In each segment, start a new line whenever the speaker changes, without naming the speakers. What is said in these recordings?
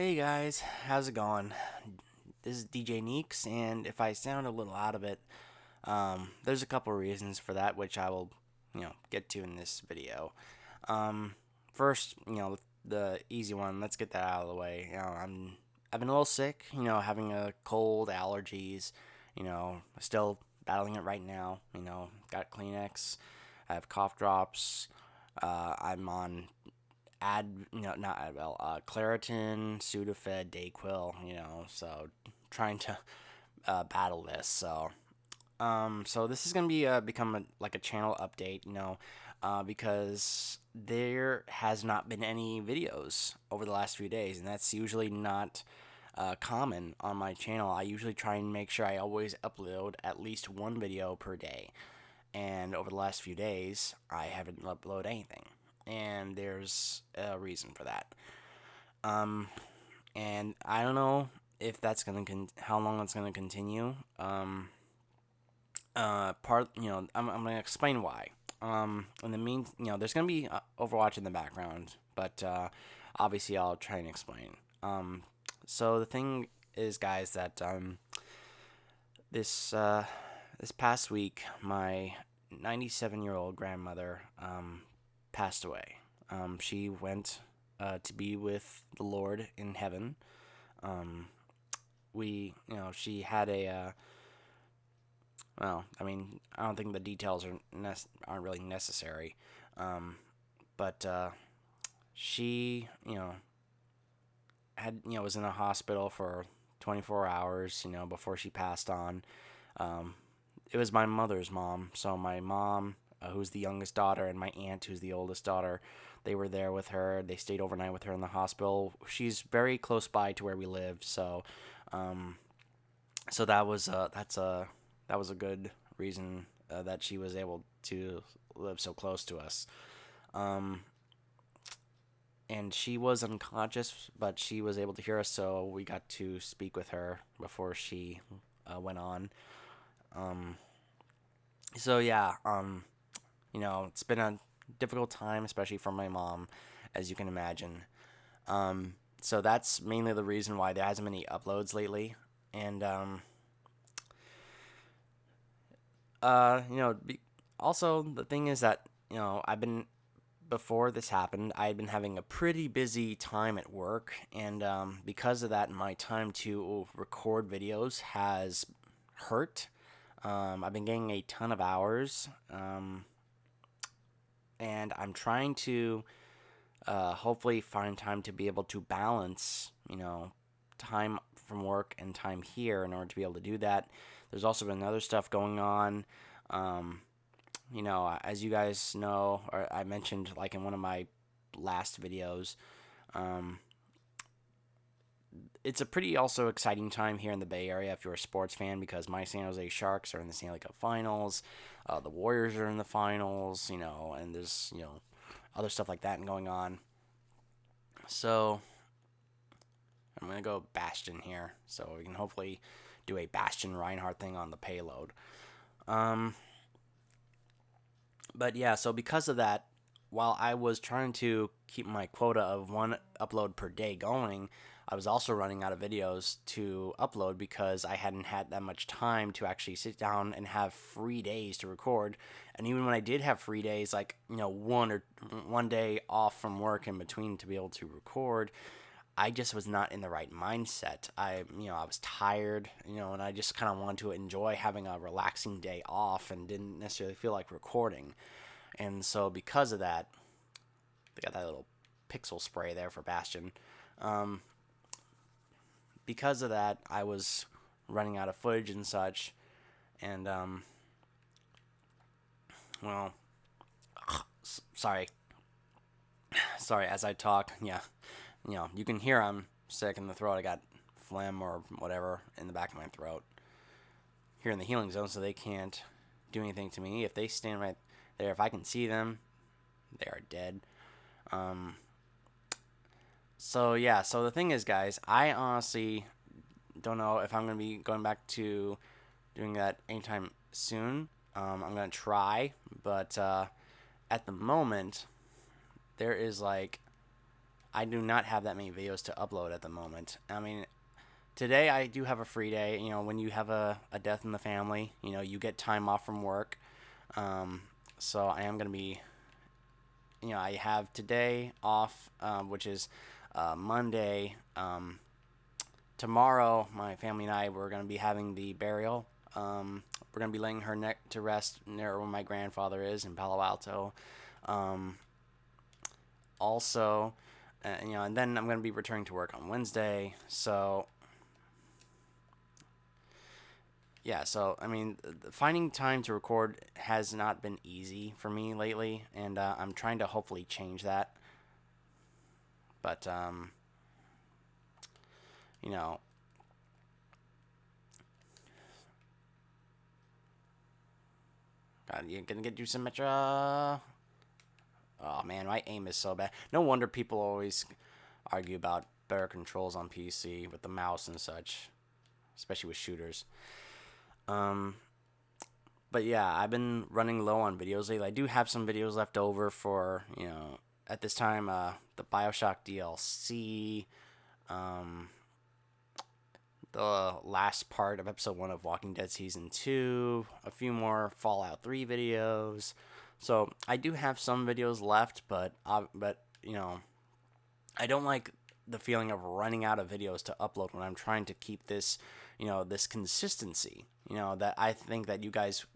Hey guys, how's it going? This is DJ Neeks, and if I sound a little out of it, there's a couple reasons for that, which I will, get to in this video. Um, First, the easy one. Let's get that out of the way. I've been a little sick. Having a cold, allergies. Still battling it right now. Got Kleenex. I have cough drops. I'm on not Advil, Claritin, Sudafed, Dayquil, so trying to battle this. So this is gonna be become like a channel update, because there has not been any videos over the last few days, and that's usually not common on my channel. I usually try and make sure I always upload at least one video per day, and over the last few days, I haven't uploaded anything, and there's a reason for that. Um, and I don't know if that's how long that's gonna continue. I'm gonna explain why. In the there's gonna be Overwatch in the background, but obviously I'll try and explain. So the thing is, guys, that this this past week, my 97-year-old grandmother passed away. She went to be with the Lord in heaven. Um, she had I don't think the details aren't really necessary. Um, but she, was in a hospital for 24 hours, before she passed on. Um, it was my mother's mom. So my mom, who's the youngest daughter, and my aunt, who's the oldest daughter, they were there with her. They stayed overnight with her in the hospital. She's very close by to where we live, so um, that was a good reason that she was able to live so close to us. Um, and she was unconscious, but she was able to hear us, so we got to speak with her before she went on. Um, so yeah, it's been a difficult time, especially for my mom, as you can imagine. So that's mainly the reason why there hasn't been any uploads lately. And also the thing is that I've been before this happened, I had been having a pretty busy time at work, and because of that, my time to record videos has hurt. I've been getting a ton of hours, and I'm trying to hopefully find time to be able to balance, time from work and time here in order to be able to do that. There's also been other stuff going on. Um, as you guys know, or I mentioned like in one of my last videos, um, it's a pretty also exciting time here in the Bay Area if you're a sports fan, because my San Jose Sharks are in the Stanley Cup Finals, the Warriors are in the finals, and there's other stuff like that going on. So I'm gonna go Bastion here, so we can hopefully do a Bastion Reinhardt thing on the payload. Um, but yeah, so because of that, while I was trying to keep my quota of one upload per day going, I was also running out of videos to upload because I hadn't had that much time to actually sit down and have free days to record. And even when I did have free days, like one day off from work in between to be able to record, I just was not in the right mindset. I was tired, and I just kind of wanted to enjoy having a relaxing day off and didn't necessarily feel like recording. And so because of that, they got that little pixel spray there for Bastion. Um, because of that, I was running out of footage and such, and well, sorry, sorry. As I talk, yeah, you can hear I'm sick in the throat. I got phlegm or whatever in the back of my throat. Here in the healing zone, so they can't do anything to me. If they stand right there, if I can see them, they are dead. Um, so yeah, so the thing is, guys, I honestly don't know if I'm gonna be going back to doing that anytime soon. I'm gonna try, but at the moment, there is like I do not have that many videos to upload at the moment. I mean, today I do have a free day. When you have a death in the family, you get time off from work. Um, so I am going to be, I have today off, which is Monday. Tomorrow, my family and we're going to be having the burial. We're going to be laying her neck to rest near where my grandfather is in Palo Alto. Um, Also, and then I'm going to be returning to work on Wednesday. So, yeah, so, I mean, finding time to record has not been easy for me lately, and I'm trying to hopefully change that. But, you know, God, you're going to get you some extra. Oh, man, my aim is so bad. No wonder people always argue about better controls on PC with the mouse and such, especially with shooters. Um, But yeah, I've been running low on videos lately. I do have some videos left over for, at this time, the Bioshock DLC, um, the last part of episode 1 of Walking Dead Season 2, a few more Fallout 3 videos. So I do have some videos left, but I don't like the feeling of running out of videos to upload when I'm trying to keep this, this consistency, that I think that you guys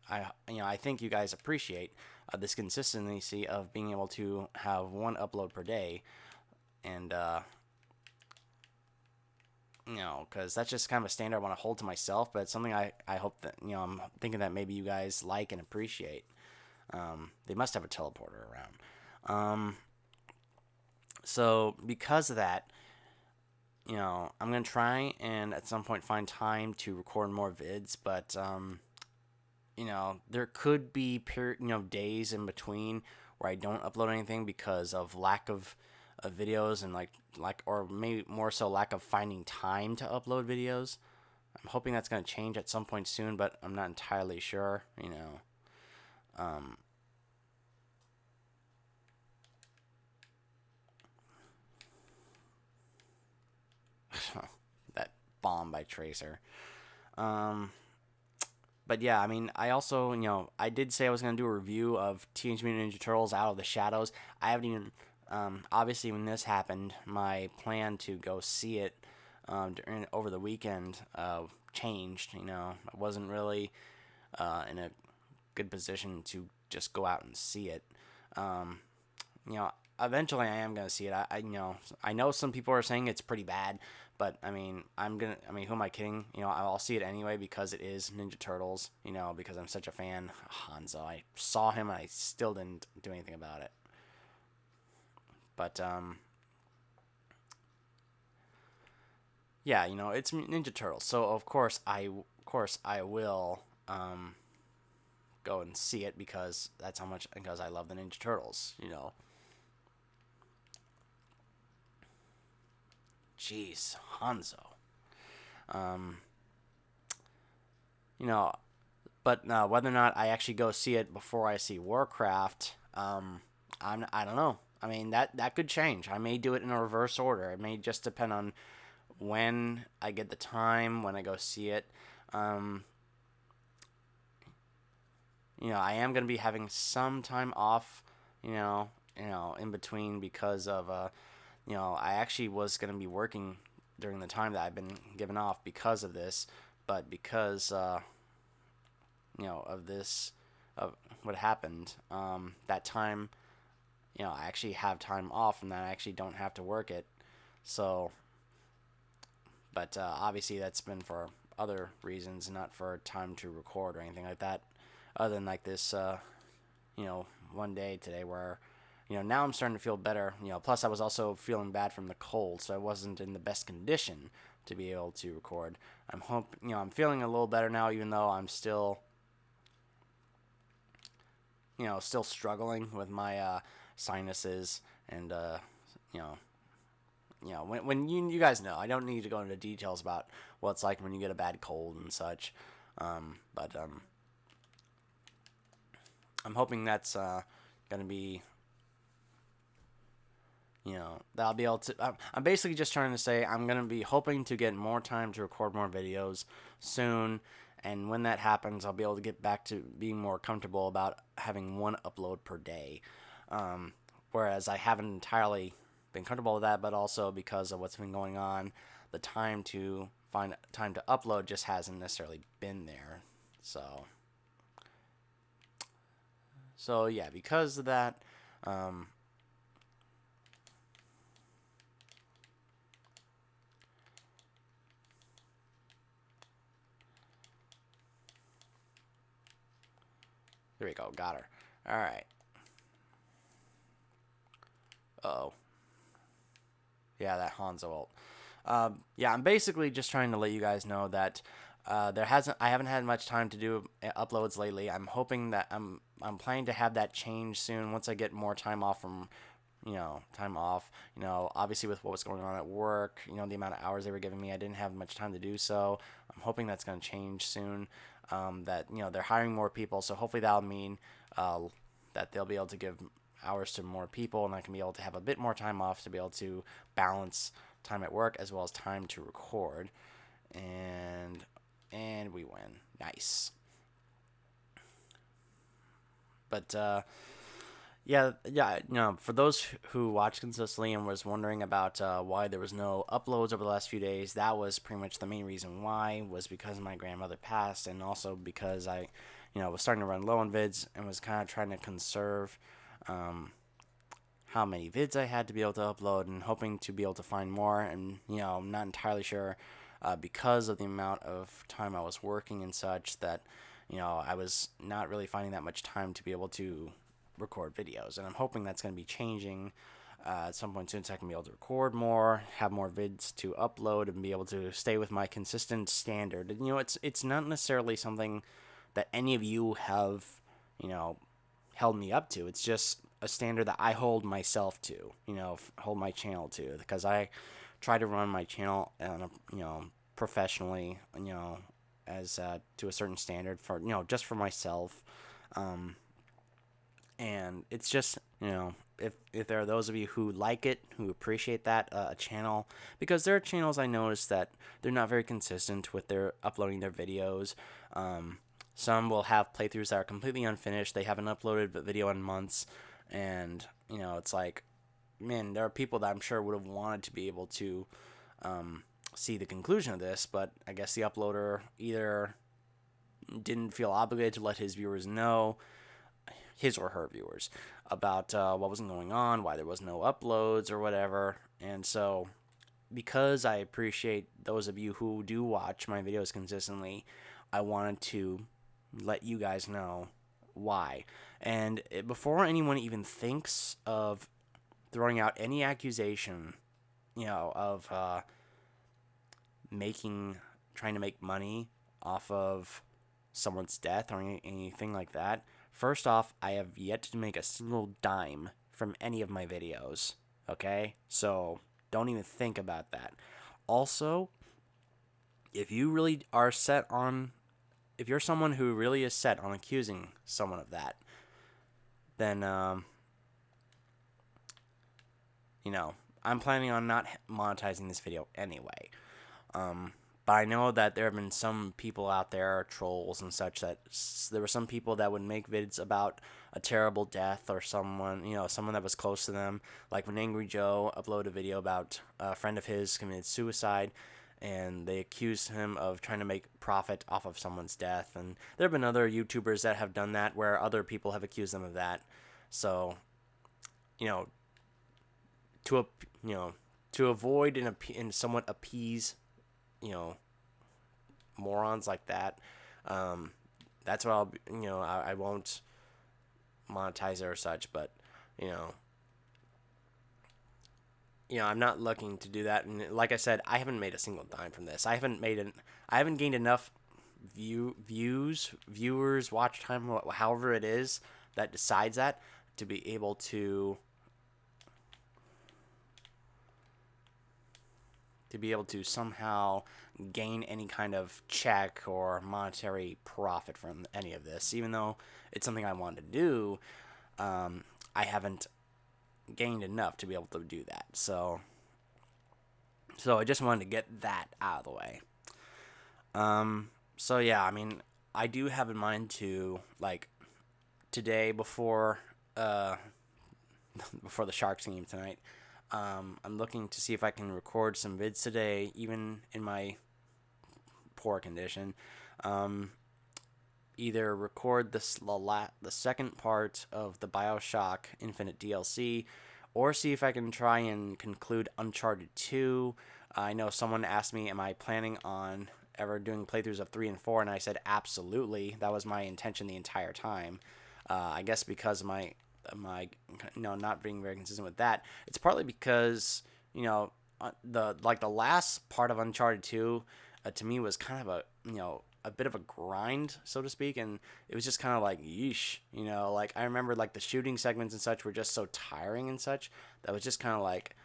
I think you guys appreciate this consistency of being able to have one upload per day, and because that's just kind of a standard I want to hold to myself, but it's something I hope that I'm thinking that maybe you guys like and appreciate. They must have a teleporter around. So because of that, I'm gonna try and at some point find time to record more vids, but there could be days in between where I don't upload anything because of lack of videos and or maybe more so lack of finding time to upload videos. I'm hoping that's going to change at some point soon, but I'm not entirely sure. Um, that bomb by Tracer. Um, but yeah, I mean, I also, I did say I was going to do a review of Teenage Mutant Ninja Turtles Out of the Shadows. I haven't even, obviously, when this happened, my plan to go see it over the weekend changed. I wasn't really in a good position to just go out and see it. Um, you know, Eventually I am gonna see it. I know some people are saying it's pretty bad, but I mean, who am I kidding? I'll see it anyway because it is Ninja Turtles. Because I'm such a fan. Hanzo, I saw him and I still didn't do anything about it. But yeah, it's Ninja Turtles, so of course I will go and see it because I love the Ninja Turtles. Jeez, Hanzo. Um, you know, but whether or not I actually go see it before I see Warcraft, I don't know. I mean that could change. I may do it in a reverse order. It may just depend on when I get the time when I go see it. Um, I am gonna be having some time off. In between because of I actually was gonna be working during the time that I've been given off because of this, but because of this, of what happened, that time, I actually have time off and that I actually don't have to work it. So, but obviously that's been for other reasons, not for time to record or anything like that. Other than like this, one day today where, now I'm starting to feel better. Plus I was also feeling bad from the cold, so I wasn't in the best condition to be able to record. I'm feeling a little better now, even though I'm still still struggling with my sinuses and you know when you guys know, I don't need to go into details about what it's like when you get a bad cold and such, but I'm hoping that's gonna be that I'll be able to. I'm basically just trying to say I'm gonna be hoping to get more time to record more videos soon, and when that happens, I'll be able to get back to being more comfortable about having one upload per day. Whereas I haven't entirely been comfortable with that, but also because of what's been going on, the time to find time to upload just hasn't necessarily been there. So yeah, because of that. There we go. Got her. All right. Uh-oh. Yeah, that Hanzo ult. Yeah, I'm basically just trying to let you guys know that I haven't had much time to do uploads lately. I'm hoping that I'm planning to have that change soon once I get more time off from time off. Obviously with what was going on at work, the amount of hours they were giving me, I didn't have much time to do so. I'm hoping that's going to change soon. That they're hiring more people, so hopefully that'll mean that they'll be able to give hours to more people, and I can be able to have a bit more time off to be able to balance time at work as well as time to record. And we win. Nice. But yeah. For those who watch consistently and was wondering about why there was no uploads over the last few days, that was pretty much the main reason why, was because my grandmother passed, and also because I, was starting to run low on vids and was kind of trying to conserve how many vids I had to be able to upload, and hoping to be able to find more. And I'm not entirely sure because of the amount of time I was working and such that I was not really finding that much time to be able to record videos, and I'm hoping that's going to be changing at some point soon, so I can be able to record more, have more vids to upload, and be able to stay with my consistent standard. And it's not necessarily something that any of you have held me up to. It's just a standard that I hold myself to, hold my channel to, because I try to run my channel professionally, as to a certain standard for just for myself. And it's just, if there are those of you who like it, who appreciate that channel, because there are channels I noticed that they're not very consistent with their uploading their videos. Some will have playthroughs that are completely unfinished. They haven't uploaded a video in months, and it's like, man, there are people that I'm sure would have wanted to be able to see the conclusion of this, but I guess the uploader either didn't feel obligated to let his viewers know, his or her viewers, about what was going on, why there was no uploads or whatever. And so, because I appreciate those of you who do watch my videos consistently, I wanted to let you guys know why. And before anyone even thinks of throwing out any accusation, of trying to make money off of someone's death or anything like that, first off, I have yet to make a single dime from any of my videos, okay? So don't even think about that. Also, if you're someone who really is set on accusing someone of that, then, I'm planning on not monetizing this video anyway. But I know that there have been some people out there, trolls and such, that there were some people that would make vids about a terrible death or someone that was close to them. Like when Angry Joe uploaded a video about a friend of his committed suicide, and they accused him of trying to make profit off of someone's death. And there have been other YouTubers that have done that, where other people have accused them of that. So, to avoid and somewhat appease morons like that, that's what I won't monetize it or such. But I'm not looking to do that. And like I said, I haven't made a single dime from this. I haven't gained enough viewers, watch time, however it is that decides that, to be able to somehow gain any kind of check or monetary profit from any of this. Even though it's something I wanted to do, I haven't gained enough to be able to do that. So I just wanted to get that out of the way. So yeah, I mean, I do have in mind to, like, today uh before the Sharks game tonight. I'm looking to see if I can record some vids today, even in my poor condition. Um, Either record the second part of the Bioshock Infinite DLC, or see if I can try and conclude Uncharted 2. I know someone asked me, am I planning on ever doing playthroughs of 3 and 4, and I said absolutely. That was my intention the entire time. I guess because of my not being very consistent with that, it's partly because the last part of Uncharted 2 to me was kind of a bit of a grind, so to speak, and it was just kind of like yeesh, like I remember like the shooting segments and such were just so tiring and such that was just kind of like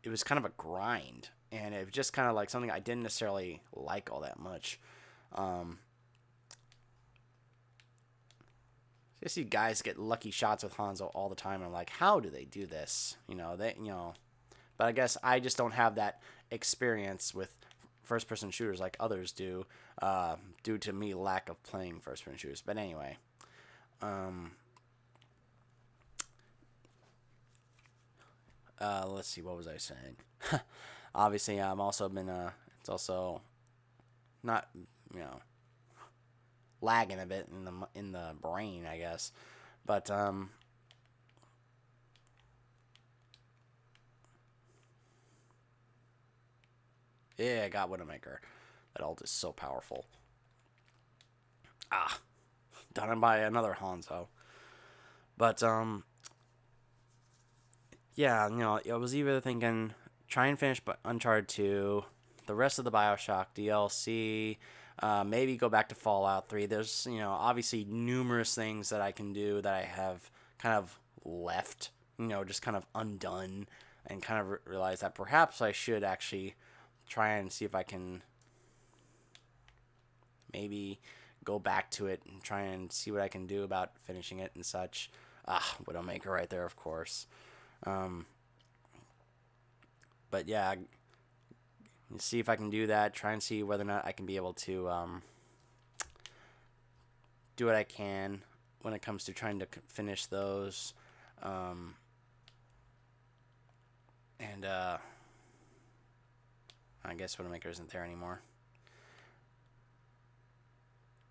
it was kind of a grind, and it was just kind of like something I didn't necessarily like all that much. I see guys get lucky shots with Hanzo all the time, and I'm like, how do they do this? But I guess I just don't have that experience with first-person shooters like others do, due to me lack of playing first-person shooters. But anyway, let's see, what was I saying? Obviously, I'm also been it's also not lagging a bit in the brain, I guess. But yeah, I got Widowmaker. That ult is so powerful. Ah, done by another Hanzo. But yeah, I was either thinking try and finish Uncharted 2, the rest of the Bioshock DLC, maybe go back to Fallout 3. There's, obviously numerous things that I can do that I have kind of left, just kind of undone, and kind of realize that perhaps I should actually try and see if I can maybe go back to it and try and see what I can do about finishing it and such. Ah, Widowmaker right there, of course. Um, but yeah, see if I can do that. Try and see whether or not I can be able to do what I can when it comes to trying to finish those. And I guess Widowmaker isn't there anymore.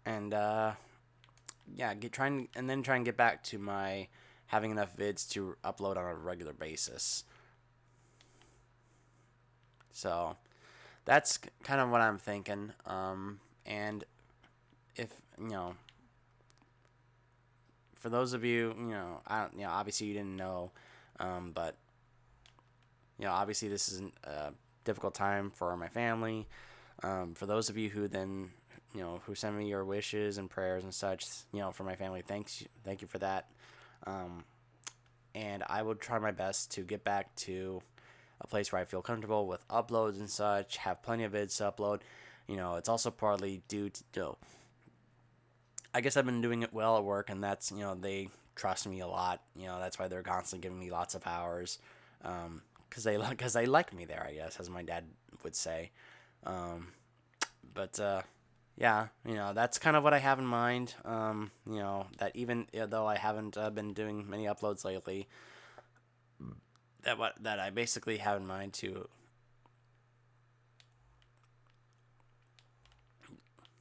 And yeah, try and get back to my having enough vids to upload on a regular basis. So that's kind of what I'm thinking. And if for those of you, obviously you didn't know, but obviously this is a difficult time for my family. For those of you who then, who send me your wishes and prayers and such, for my family, thank you for that. And I will try my best to get back to a place where I feel comfortable with uploads and such, have plenty of vids to upload. It's also partly due to, I guess I've been doing it well at work, and that's, they trust me a lot. That's why they're constantly giving me lots of hours, because they like me there, I guess, as my dad would say. But yeah, that's kind of what I have in mind. That even though I haven't been doing many uploads lately, that I basically have in mind to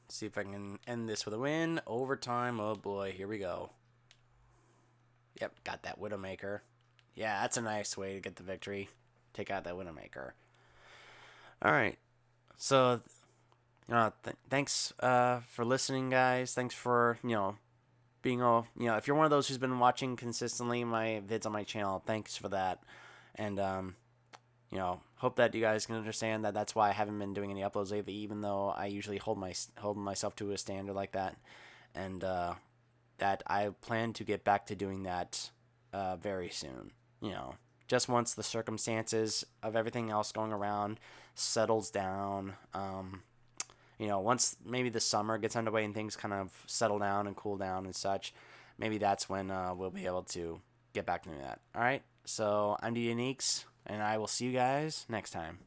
see if I can end this with a win. Overtime, oh boy, here we go. Yep, got that Widowmaker. Yeah, that's a nice way to get the victory. Take out that Widowmaker. Alright, so thanks for listening, guys. Thanks for, being if you're one of those who's been watching consistently my vids on my channel, thanks for that. And hope that you guys can understand that that's why I haven't been doing any uploads lately, even though I usually hold myself to a standard like that. And that I plan to get back to doing that very soon. Just once the circumstances of everything else going around settles down. Once maybe the summer gets underway and things kind of settle down and cool down and such, maybe that's when we'll be able to get back to me that. All right. So I'm DJ Neeks, and I will see you guys next time.